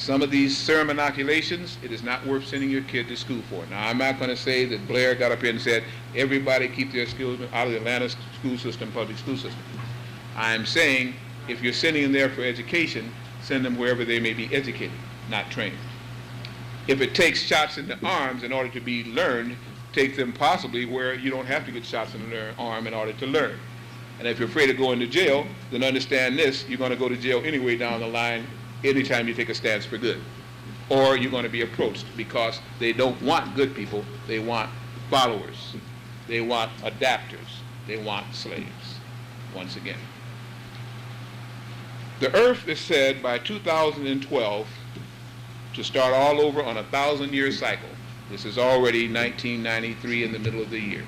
Some of these serum inoculations, it is not worth sending your kid to school for. Now, I'm not going to say that Blair got up here and said, everybody keep their children out of the Atlanta school system, public school system. I'm saying, if you're sending them there for education, send them wherever they may be educated, not trained. If it takes shots in the arms in order to be learned, take them possibly where you don't have to get shots in the arm in order to learn. And if you're afraid of going to jail, then understand this, you're going to go to jail anyway down the line anytime you take a stance for good. Or you're going to be approached, because they don't want good people, they want followers, they want adapters, they want slaves, once again. The earth is said by 2012 to start all over on a 1,000-year cycle. This is already 1993 in the middle of the year.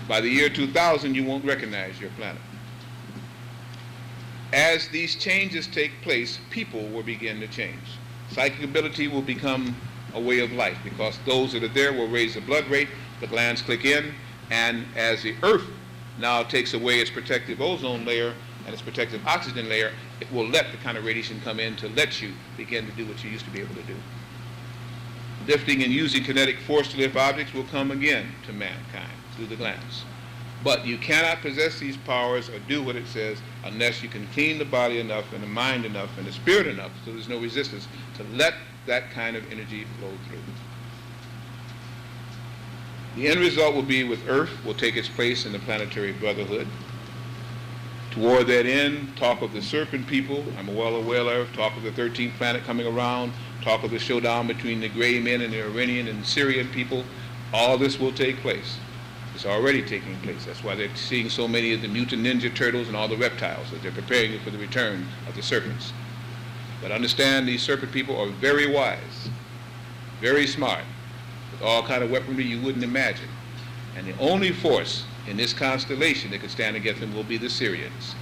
By the year 2000, you won't recognize your planet. As these changes take place, people will begin to change. Psychic ability will become a way of life, because those that are there will raise the blood rate, the glands click in, and as the earth now takes away its protective ozone layer and its protective oxygen layer, it will let the kind of radiation come in to let you begin to do what you used to be able to do. Lifting and using kinetic force to lift objects will come again to mankind through the glands. But you cannot possess these powers or do what it says unless you can clean the body enough and the mind enough and the spirit enough so there's no resistance to let that kind of energy flow through. The end result will be with Earth will take its place in the planetary brotherhood. Toward that end, talk of the serpent people, I'm well aware of, talk of the 13th planet coming around, talk of the showdown between the gray men and the Iranian and Syrian people, all this will take place. It's already taking place. That's why they're seeing so many of the mutant ninja turtles and all the reptiles, that they're preparing for the return of the serpents. But understand, these serpent people are very wise, very smart, with all kind of weaponry you wouldn't imagine. And the only force in this constellation that could stand against them will be the Syrians.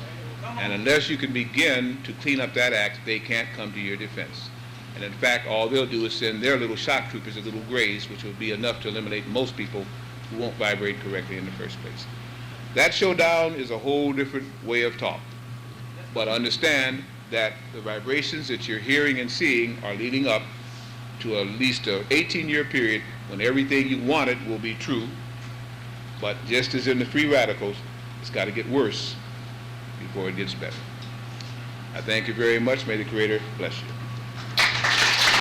And unless you can begin to clean up that act, they can't come to your defense. And in fact, all they'll do is send their little shock troopers, the little grays, which will be enough to eliminate most people who won't vibrate correctly in the first place. That showdown is a whole different way of talk. But understand that the vibrations that you're hearing and seeing are leading up to at least an 18-year period when everything you wanted will be true. But just as in the free radicals, it's got to get worse before it gets better. I thank you very much. May the Creator bless you.